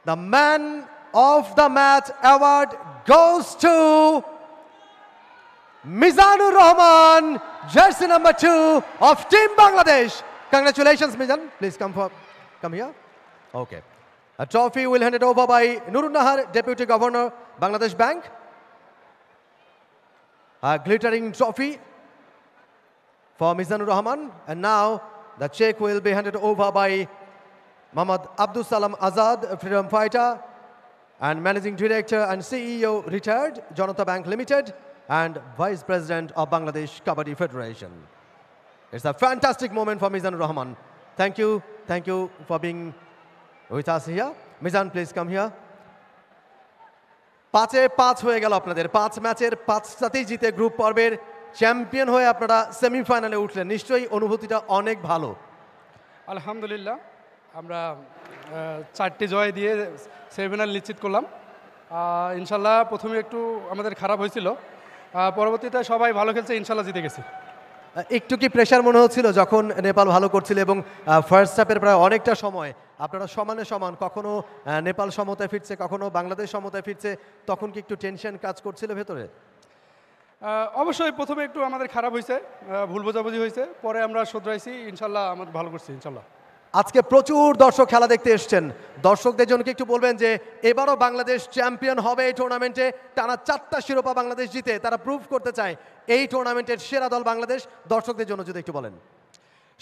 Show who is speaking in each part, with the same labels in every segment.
Speaker 1: The man of the match award goes to Mizanur Rahman, jersey number 2 of Team Bangladesh. Congratulations, Mizan. Please come here. Okay. A trophy will handed over by Nurun Nahar, Deputy Governor, Bangladesh Bank. A glittering trophy for Mizanur Rahman. And now the check will be handed over by Muhammad Abdul Salam Azad, freedom fighter and Managing Director and CEO, retired, Janata Bank Limited, and Vice President of Bangladesh Kabaddi Federation. It's a fantastic moment for Mizanur Rahman. Thank you for being with us here. Mizan, please come here. 5-5 হয়ে গেল আপনাদের 5 ম্যাচের 5টাতেই জিতে group পর্বের champion হয়ে আপনারা সেমিফাইনালে উঠলেন নিশ্চয়ই অনুভূতিটা অনেক ভালো
Speaker 2: আলহামদুলিল্লাহ আমরা 4টি জয় দিয়ে সেমিফাইনাল নিশ্চিত করলাম ইনশাআল্লাহ প্রথমে একটু আমাদের খারাপ হয়েছিল পরবর্তীতে সবাই ভালো খেলছে ইনশাআল্লাহ জিতে গেছে
Speaker 1: একটু কি প্রেসার মনে হচ্ছিল যখন নেপাল ভালো করছিল এবং ফার্স্ট হাফের প্রায় অনেকটা সময় আপনারা সমান কখনো নেপাল সমতায় ফিরছে কখনো বাংলাদেশ সমতায় ফিরছে তখন কি একটু টেনশন কাজ করছিল ভেতরে
Speaker 2: অবশ্যই প্রথমে একটু আমাদের খারাপ হয়েছে ভুল বোঝাবুঝি হয়েছে পরে আমরা শুধরাইছি ইনশাআল্লাহ আমরা ভালো করছি ইনশাআল্লাহ
Speaker 1: আজকে প্রচুর দর্শক খেলা দেখতে এসেছেন দর্শকদের জন্য কি একটু বলবেন যে এবারও বাংলাদেশ চ্যাম্পিয়ন হবে এই টুর্নামেন্টে টানা 4টা শিরোপা বাংলাদেশ জিতে তারা প্রুভ করতে চায় এই টুর্নামেন্টের সেরা দল বাংলাদেশ দর্শকদের জন্য যদি একটু বলেন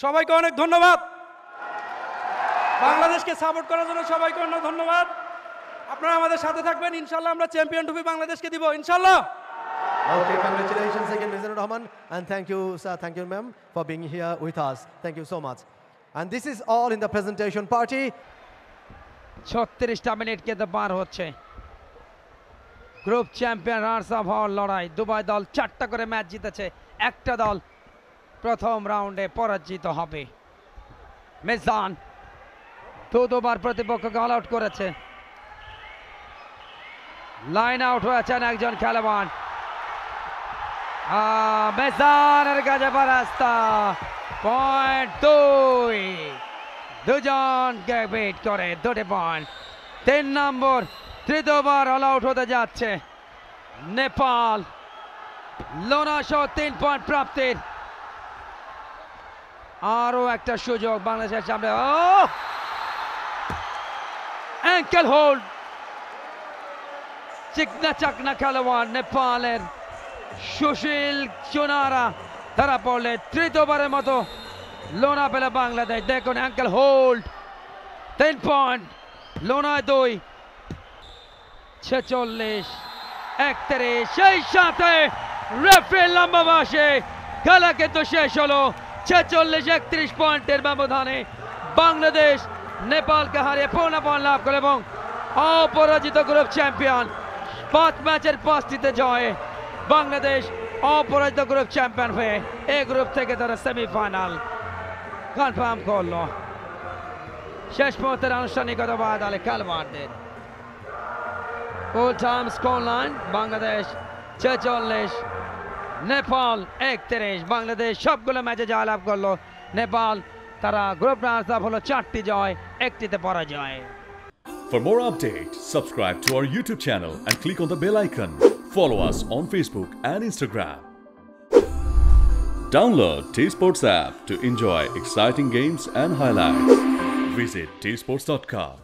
Speaker 2: সবাইকে অনেক ধন্যবাদ বাংলাদেশকে সাপোর্ট করার জন্য সবাইকে অনেক ধন্যবাদ আপনারা আমাদের সাথে থাকবেন ইনশাআল্লাহ আমরা চ্যাম্পিয়ন ট্রফি বাংলাদেশকে দিব ইনশাআল্লাহ
Speaker 1: Okay, congratulations again Mizanur Rahman and thank you sir thank you ma'am for being here with us thank you so much and this is all in the presentation party
Speaker 3: 36টা মিনিট কেটে পার হচ্ছে group champion runners up হওয়ার লড়াই Dubai দল 4টা করে ম্যাচ জিতেছে একটা দল প্রথম রাউন্ডে পরাজিত হবে মিজান দুবার প্রতিপক্ষকে অল আউট করেছে লাইন আউট হয়েছেন একজন খেলোয়াড় মিজানের কাছে রাস্তা পয়েন্ট 2 দুজনকে বিট করে 2 পয়েন্ট 3 নম্বর তৃতীয়বার অল আউট হতে যাচ্ছে নেপাল লোনা সহ 3 পয়েন্ট প্রাপ্তির আরো একটা সুযোগ বাংলাদেশের সামনে অ্যাঙ্কেল হোল্ড চিকনা চাকনা খেলোয়াড় নেপালের সুশীল চুনারা তারা পড়লে তৃতীয়বারের মতো লোনা পেলে বাংলাদেশ দেখুন অ্যাঙ্কেল হোল্ড 3 পয়েন্ট লোনায় 2 46 31 সেই সাথে রেফারি লম্বা বাসে খেলা কিন্তু শেষ হলো 46 31 পয়েন্টের ব্যবধানে বাংলাদেশ নেপালকে হারিয়ে 15 পয়েন্ট লাভ করে এবং অপরাজিত গ্রুপ চ্যাম্পিয়ন 5 ম্যাচের 5টিতে জয়ে বাংলাদেশ অপরাজিত গ্রুপ চ্যাম্পিয়ন হয়ে এই গ্রুপ থেকে তারা সেমিফাইনাল কনফার্ম করলো শেষ মুহূর্তের আনুষ্ঠানিকতা বাদ আলে খেলোয়াড়দের full time score line Bangladesh 46 Nepal 31 Bangladesh সবগুলো ম্যাচে জয় লাভ করলো নেপাল তারা গ্রুপ রানার্স আপ হলো 4টি জয় 1টিতে পরাজয়
Speaker 4: For more updates, subscribe to our YouTube channel and click on the bell icon. Follow us on Facebook and Instagram. Download T-Sports app to enjoy exciting games and highlights. Visit tsports.com.